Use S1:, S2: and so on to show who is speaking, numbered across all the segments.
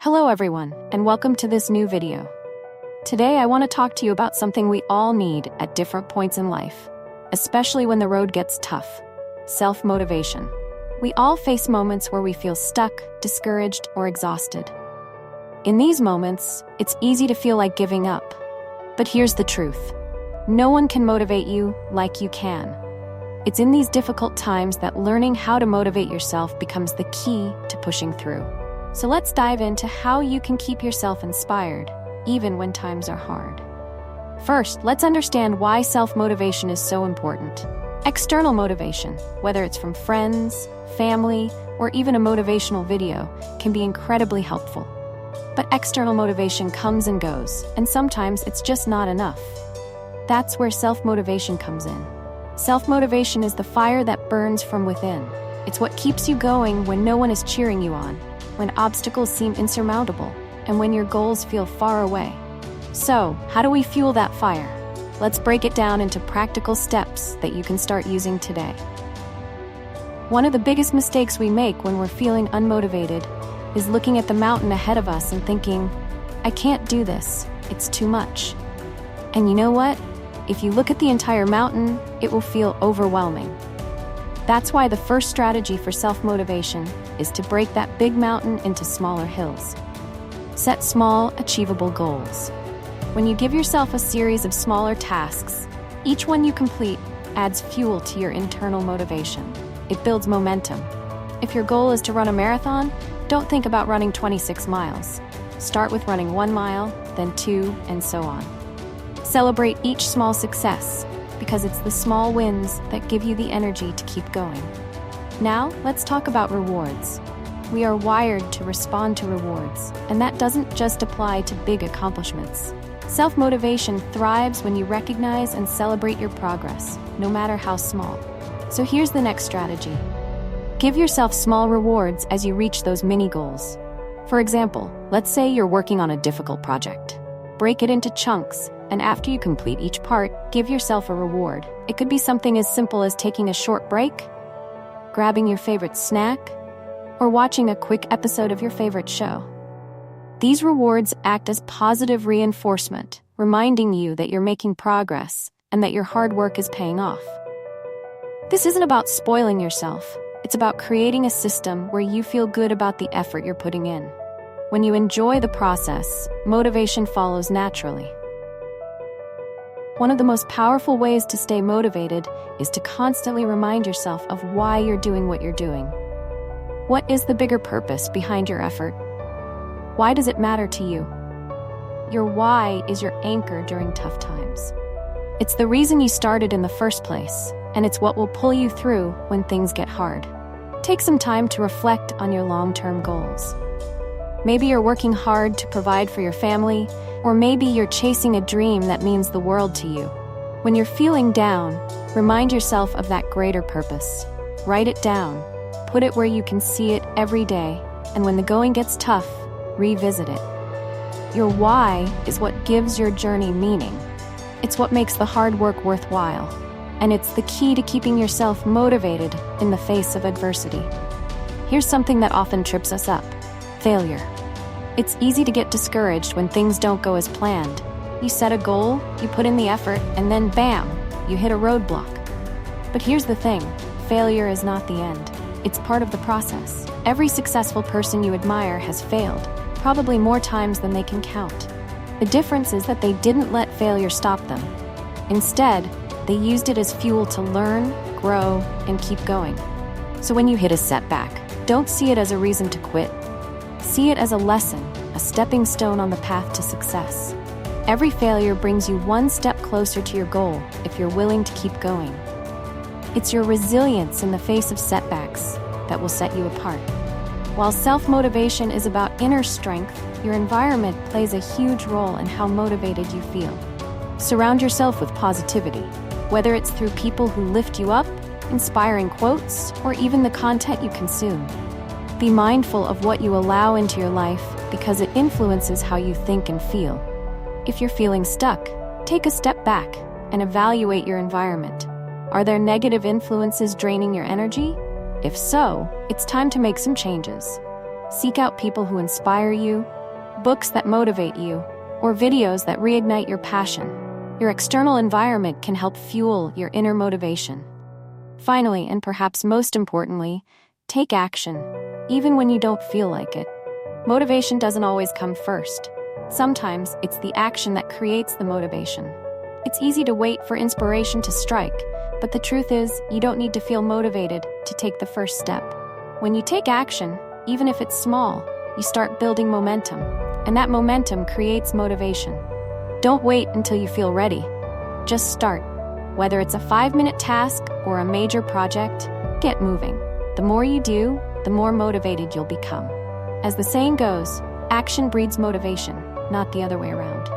S1: Hello everyone, and welcome to this new video. Today I want to talk to you about something we all need at different points in life, especially when the road gets tough: self-motivation. We all face moments where we feel stuck, discouraged, or exhausted. In these moments, it's easy to feel like giving up. But here's the truth: no one can motivate you like you can. It's in these difficult times that learning how to motivate yourself becomes the key to pushing through. So let's dive into how you can keep yourself inspired, even when times are hard. First, let's understand why self-motivation is so important. External motivation, whether it's from friends, family, or even a motivational video, can be incredibly helpful. But external motivation comes and goes, and sometimes it's just not enough. That's where self-motivation comes in. Self-motivation is the fire that burns from within. It's what keeps you going when no one is cheering you on, when obstacles seem insurmountable, and when your goals feel far away. So, how do we fuel that fire? Let's break it down into practical steps that you can start using today. One of the biggest mistakes we make when we're feeling unmotivated is looking at the mountain ahead of us and thinking, "I can't do this, it's too much." And you know what? If you look at the entire mountain, it will feel overwhelming. That's why the first strategy for self-motivation is to break that big mountain into smaller hills. Set small, achievable goals. When you give yourself a series of smaller tasks, each one you complete adds fuel to your internal motivation. It builds momentum. If your goal is to run a marathon, don't think about running 26 miles. Start with running 1 mile, then 2, and so on. Celebrate each small success, because it's the small wins that give you the energy to keep going. Now, let's talk about rewards. We are wired to respond to rewards, and that doesn't just apply to big accomplishments. Self-motivation thrives when you recognize and celebrate your progress, no matter how small. So here's the next strategy. Give yourself small rewards as you reach those mini goals. For example, let's say you're working on a difficult project. Break it into chunks, and after you complete each part, give yourself a reward. It could be something as simple as taking a short break, grabbing your favorite snack, or watching a quick episode of your favorite show. These rewards act as positive reinforcement, reminding you that you're making progress and that your hard work is paying off. This isn't about spoiling yourself. It's about creating a system where you feel good about the effort you're putting in. When you enjoy the process, motivation follows naturally. One of the most powerful ways to stay motivated is to constantly remind yourself of why you're doing what you're doing. What is the bigger purpose behind your effort? Why does it matter to you? Your why is your anchor during tough times. It's the reason you started in the first place, and it's what will pull you through when things get hard. Take some time to reflect on your long-term goals. Maybe you're working hard to provide for your family, or maybe you're chasing a dream that means the world to you. When you're feeling down, remind yourself of that greater purpose. Write it down, put it where you can see it every day, and when the going gets tough, revisit it. Your why is what gives your journey meaning. It's what makes the hard work worthwhile, and it's the key to keeping yourself motivated in the face of adversity. Here's something that often trips us up: failure. It's easy to get discouraged when things don't go as planned. You set a goal, you put in the effort, and then bam, you hit a roadblock. But here's the thing: failure is not the end. It's part of the process. Every successful person you admire has failed, probably more times than they can count. The difference is that they didn't let failure stop them. Instead, they used it as fuel to learn, grow, and keep going. So when you hit a setback, don't see it as a reason to quit. See it as a lesson, a stepping stone on the path to success. Every failure brings you one step closer to your goal if you're willing to keep going. It's your resilience in the face of setbacks that will set you apart. While self-motivation is about inner strength, your environment plays a huge role in how motivated you feel. Surround yourself with positivity, whether it's through people who lift you up, inspiring quotes, or even the content you consume. Be mindful of what you allow into your life because it influences how you think and feel. If you're feeling stuck, take a step back and evaluate your environment. Are there negative influences draining your energy? If so, it's time to make some changes. Seek out people who inspire you, books that motivate you, or videos that reignite your passion. Your external environment can help fuel your inner motivation. Finally, and perhaps most importantly, take action, even when you don't feel like it. Motivation doesn't always come first. Sometimes it's the action that creates the motivation. It's easy to wait for inspiration to strike, but the truth is, you don't need to feel motivated to take the first step. When you take action, even if it's small, you start building momentum, and that momentum creates motivation. Don't wait until you feel ready. Just start. Whether it's a 5-minute task or a major project, get moving. The more you do, the more motivated you'll become. As the saying goes, action breeds motivation, not the other way around.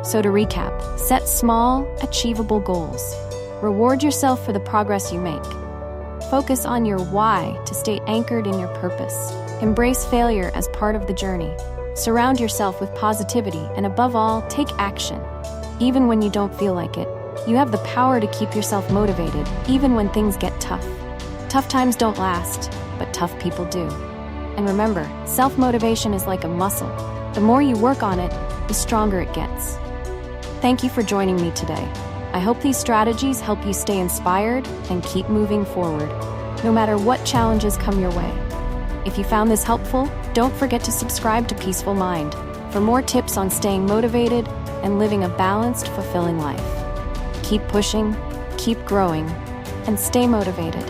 S1: So to recap, set small, achievable goals. Reward yourself for the progress you make. Focus on your why to stay anchored in your purpose. Embrace failure as part of the journey. Surround yourself with positivity, and above all, take action. Even when you don't feel like it, you have the power to keep yourself motivated, even when things get tough. Tough times don't last, but tough people do. And remember, self-motivation is like a muscle. The more you work on it, the stronger it gets. Thank you for joining me today. I hope these strategies help you stay inspired and keep moving forward, no matter what challenges come your way. If you found this helpful, don't forget to subscribe to Peaceful Mind for more tips on staying motivated and living a balanced, fulfilling life. Keep pushing, keep growing, and stay motivated.